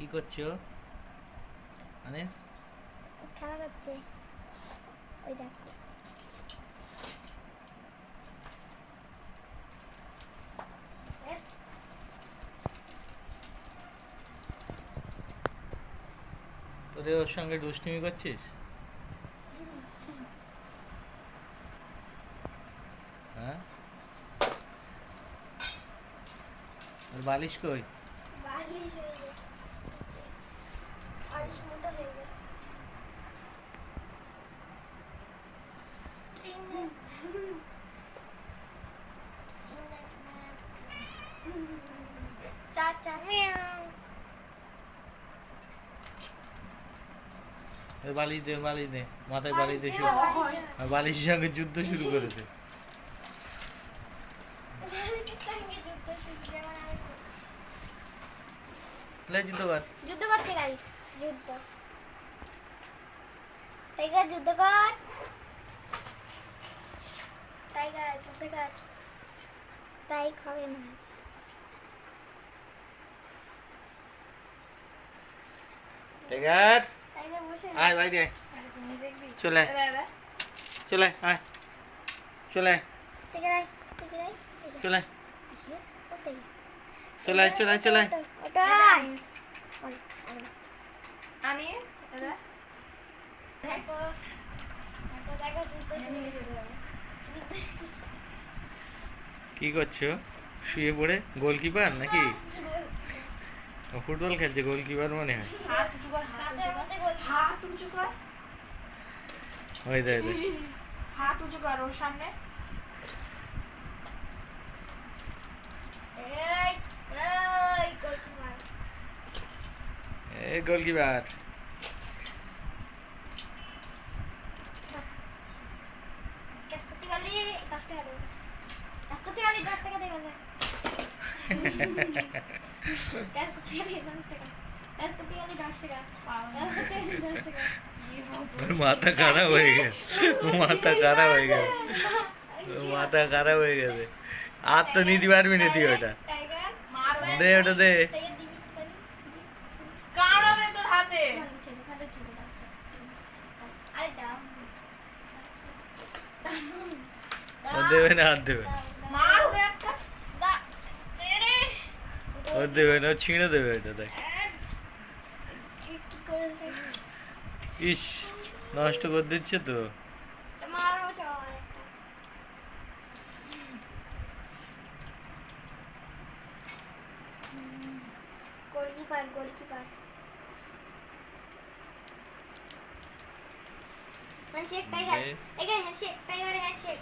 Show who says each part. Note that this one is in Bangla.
Speaker 1: কি করছো আনিস?
Speaker 2: খেলা করছে। ওই দেখ
Speaker 1: তোরে ওর সঙ্গে দুষ্টুমি করছিস? হ্যাঁ, আর বালিশ কই?
Speaker 2: বালিশ হয়ে গেছে, বালিশ মতো হয়ে গেছে। চার চার মিয়াও।
Speaker 1: বালিশ দে, বালিশ দে, মাথায় বালিশ দে। শুরু বালিশের সঙ্গে যুদ্ধ শুরু করেছে।
Speaker 2: বালিশের সঙ্গে যুদ্ধ শুরু, যেমন আমি
Speaker 1: লে যুদ্ধ কর।
Speaker 2: যুদ্ধ করছে গাইস, যুদ্ধ। টাইগার যুদ্ধ কর, টাইগার যুদ্ধ কর। তাই খাবে না।
Speaker 1: টাইগার
Speaker 2: টাইগার বসে
Speaker 1: আয় বাইরে আয়। চলে চলে আয়, চলে
Speaker 2: টাইগার আয়, টাইগার আয়,
Speaker 1: চলে
Speaker 2: টাইগার
Speaker 1: চলে চলে চলে।
Speaker 2: ওটা
Speaker 3: আনিস এরা
Speaker 2: দেখো, দেখো যুদ্ধ
Speaker 3: নিয়ে যেতে হবে।
Speaker 1: কি করছো? শুয়ে পড়ে? গোলকিপার নাকি? ও ফুটবল খেলছে, গোলকিপার মনে হয়।
Speaker 3: হাত উঁচু কর, হাত উঁচু কর, হাত উঁচু কর,
Speaker 1: ওই দে দে।
Speaker 3: হাত উঁচু কর ওর সামনে।
Speaker 2: এই এই করছি মার।
Speaker 1: এই গোলকিপার।
Speaker 2: ক্যাচ করতে গেলি 10 টাকা দেবো, ক্যাচ করতে গেলি 10 টাকা দেবো না, ক্যাচ করতে গেলি 10 টাকা, ক্যাচ করতে গেলি 10 টাকা, ক্যাচ করতে গেলি 10 টাকা।
Speaker 1: ওর মাথা খারাপ হয়ে গেছে, মাথা খারাপ হয়ে গেছে, মাথা খারাপ হয়ে গেছে। আর তো নিতে পারবি না তুই ওটা।
Speaker 2: টাইগার
Speaker 3: মারবে
Speaker 1: দে ওটা দে।
Speaker 2: টাইগার দিবি পারি,
Speaker 3: কামড়াবে তোর হাতে।
Speaker 2: ভালো ছেলে দাও। আরে দাও,
Speaker 1: ও দেবে না, আর দেবে না,
Speaker 3: মারবে একটা।
Speaker 2: দাও রে।
Speaker 1: ও দেবে না, ও ছিঁড়ে দেবে এটা। দেখ,
Speaker 2: কি করে
Speaker 1: ইস, নষ্ট করে দিচ্ছে তো।
Speaker 2: মারো চল একটা। গোলকিপার গোলকিপার হ্যান্ডশেক টাইগার,
Speaker 1: দে।
Speaker 2: Tiger handshake, tiger handshake.